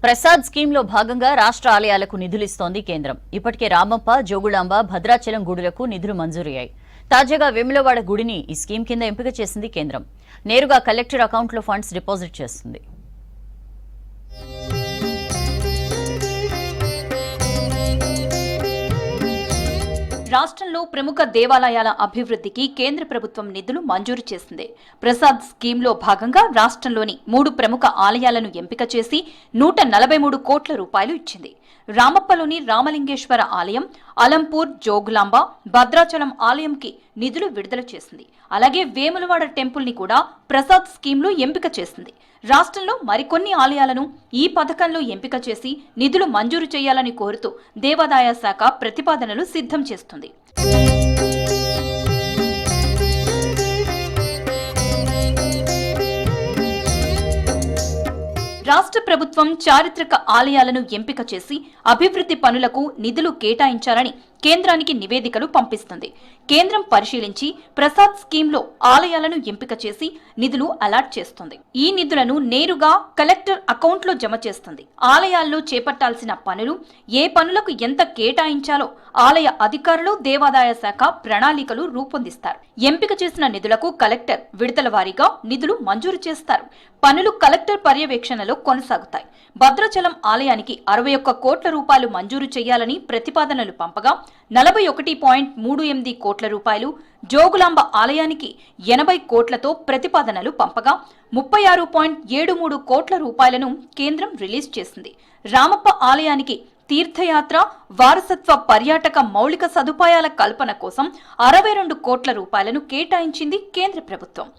Prasad scheme లో భాగంగా రాష్ట్ర ఆలయాలకు నిధులిస్తోంది కేంద్రం. ఇప్పటికే రామప్ప, జోగులాంబ, భద్రాచలం గుడులకు నిధులు మంజూరయ్యాయి. తాజాగా వేములవాడ గుడిని ఈ స్కీమ్ కింద ఎంపిక చేసింది కేంద్రం. నేరుగా కలెక్టర్ అకౌంట్లో ఫండ్స్ డిపాజిట్ చేస్తుంది. రాష్ట్రంలో ప్రముఖ దేవాలయాల అభివృద్ధికి కేంద్ర ప్రభుత్వం నిధులు మంజూరు చేసింది. ప్రసాద్ స్కీమ్లో భాగంగా రాష్ట్రంలోని 3 ప్రముఖ ఆలయాలను ఎంపిక చేసి 143 కోట్ల రూపాయలు ఇచ్చింది. రామప్పలోని రామలింగేశ్వర ఆలయం, అలంపూర్, జోగులాంబ, భద్రాచలం ఆలయంకి నిధులు విడుదల చేసింది. అలాగే వేములవాడ టెంపుల్ ని కూడా ప్రసాద్ స్కీమ్లో ఎంపిక చేసింది. రాష్ట్రంలో మరికొన్ని ఆలయాలను ఈ పథకంలో ఎంపిక చేసి నిధులు మంజూరు చేయాలని కోరుతూ దేవాదాయ శాఖ ప్రతిపాదనలు సిద్ధం చేస్తుంది. రాష్ట్ర ప్రభుత్వం చారిత్రక ఆలయాలను ఎంపిక చేసి అభివృద్ధి పనులకు నిధులు కేటాయించాలని కేంద్రానికి నివేదికలు పంపిస్తుంది. కేంద్రం పరిశీలించి ప్రసాద్ స్కీమ్లో ఆలయాలను ఎంపిక చేసి నిధులు అలాట్ చేస్తుంది. ఈ నిధులను నేరుగా కలెక్టర్ అకౌంట్లో జమ చేస్తుంది. ఆలయాల్లో చేపట్టాల్సిన పనులు, ఏ పనులకు ఎంత కేటాయించాలో ఆలయ అధికారులు, దేవాదాయ శాఖ ప్రణాళికలు రూపొందిస్తారు. ఎంపిక చేసిన నిధులకు కలెక్టర్ విడతల వారీగా నిధులు మంజూరు చేస్తారు. పనులు కలెక్టర్ పర్యవేక్షణలో కొనసాగుతాయి. భద్రాచలం ఆలయానికి 61 కోట్ల రూపాయలు మంజూరు చేయాలని ప్రతిపాదనలు పంపగా 41.38 కోట్ల రూపాయలు, జోగులాంబ ఆలయానికి 80 కోట్లతో ప్రతిపాదనలు పంపగా 36.73 కోట్ల రూపాయలను కేంద్రం రిలీజ్ చేసింది. రామప్ప ఆలయానికి తీర్థయాత్ర, వారసత్వ పర్యాటక మౌలిక సదుపాయాల కల్పన కోసం 62 కోట్ల రూపాయలను కేటాయించింది కేంద్ర ప్రభుత్వం.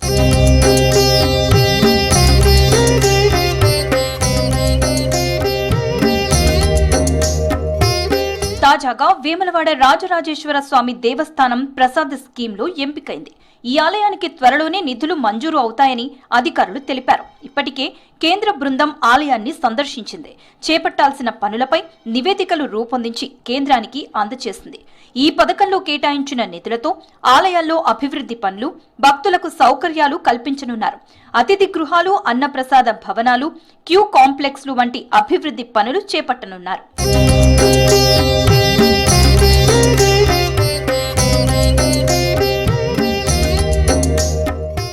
తాజాగా వేములవాడ రాజరాజేశ్వర స్వామి దేవస్థానం ప్రసాద్ స్కీమ్లో ఎంపికైంది. ఈ ఆలయానికి త్వరలోనే నిధులు మంజూరు అవుతాయని అధికారులు తెలిపారు. ఇప్పటికే కేంద్ర బృందం ఆలయాన్ని సందర్శించింది. చేపట్టాల్సిన పనులపై నివేదికలు రూపొందించి కేంద్రానికి అందజేసింది. ఈ పథకంలో కేటాయించిన నిధులతో ఆలయాల్లో అభివృద్ధి పనులు, భక్తులకు సౌకర్యాలు కల్పించనున్నారు. అతిథి గృహాలు, అన్నప్రసాద భవనాలు, క్యూ కాంప్లెక్స్లు వంటి అభివృద్ధి పనులు చేపట్టనున్నారు.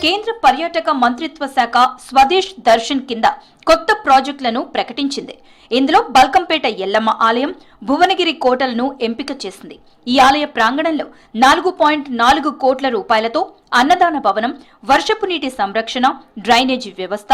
కేంద్ర పర్యాటక మంత్రిత్వ శాఖ స్వదేశ్ దర్శన్ కింద కొత్త ప్రాజెక్టులను ప్రకటించింది. ఇందులో బల్కంపేట ఎల్లమ్మ ఆలయం, భువనగిరి కోటలను ఎంపిక చేసింది. ఈ ఆలయ ప్రాంగణంలో 4.4 కోట్ల రూపాయలతో అన్నదాన భవనం, వర్షపు నీటి సంరక్షణ, డ్రైనేజీ వ్యవస్థ,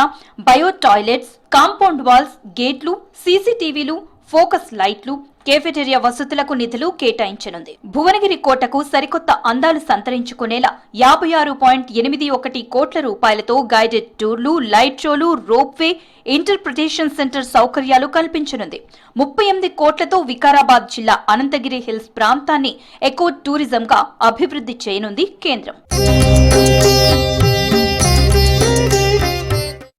బయో టాయిలెట్స్, కాంపౌండ్ వాల్స్, గేట్లు, సీసీటీవీలు, ఫోకస్ లైట్లు, కేఫెటేరియా వసతులకు నిధులు కేటాయించనుంది. భువనగిరి కోటకు సరికొత్త అందాలు సంతరించుకునేలా 56.81 కోట్ల రూపాయలతో గైడెడ్ టూర్లు, లైట్ షోలు, రోప్వే, ఇంటర్ప్రిటేషన్ సెంటర్ సౌకర్యాలు కల్పించనుంది. 38 కోట్లతో వికారాబాద్ జిల్లా అనంతగిరి హిల్స్ ప్రాంతాన్ని ఎకో టూరిజంగా అభివృద్ధి చేయనుంది కేంద్రం.